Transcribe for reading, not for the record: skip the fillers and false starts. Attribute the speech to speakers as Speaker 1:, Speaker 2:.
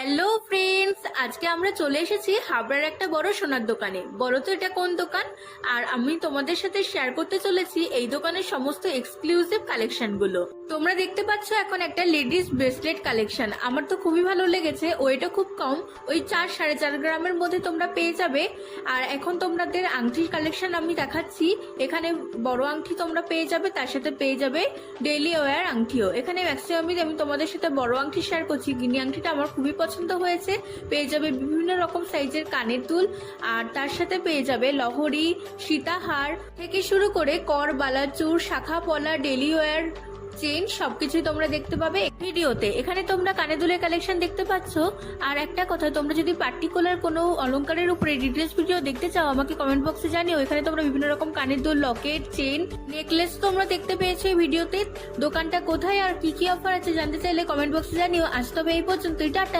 Speaker 1: Hello friends, আজকে আমরা চলে এসেছি হাবড়ার একটা বড় সোনার দোকানে। বলো তো এটা কোন দোকান? আর আমি তোমাদের সাথে শেয়ার করতে চলেছি এই দোকানের সমস্ত এক্সক্লুসিভ কালেকশনগুলো। তোমরা দেখতে পাচ্ছ এখন একটা লেডিস ব্রেসলেট কালেকশন। আমার তো খুবই ভালো লেগেছে, ওইটা খুব কম, ওই 4-4.5 গ্রামের মধ্যে তোমরা পেয়ে যাবে। আর এখন তোমাদের আংটির কালেকশন আমি দেখাচ্ছি। এখানে বড় আংটি তোমরা পেয়ে যাবে, তার সাথে পেয়ে যাবে ডেইলি ওয়্যার আংটিও। এখানে ম্যাক্সিমামই আমি তোমাদের সাথে বড় আংটি শেয়ার করছি। গিনি আংটিটা আমার খুবই পছন্দ হয়েছে। পেয়ে যাবে বিভিন্ন রকম সাইজের কানের দুল, আর তার সাথে পেয়ে যাবে লহরি, সীতাহার থেকে শুরু করে কর, বালাচুর, শাখা পলা, ডেইলি ওয়্যার, চেন সবকিছুই তোমরা দেখতে পাবে ভিডিওতে। এখানে তোমরা কানে দুলের কালেকশন দেখতে পাচ্ছ। আর একটা কথা, তোমরা যদি পার্টিকুলার কোনো অলংকারের উপরে ডিটেলস ভিডিও দেখতে চাও আমাকে কমেন্ট বক্সে জানিও। এখানে তোমরা বিভিন্ন রকম কানের দুল, লকেট, চেন, নেকলেস তোমরা দেখতে পেয়েছো এই ভিডিওতে। দোকানটা কোথায় আর কি কি অফার আছে জানতে চাইলে কমেন্ট বক্সে জানিও। আজ তবে এই পর্যন্তই, টাটা।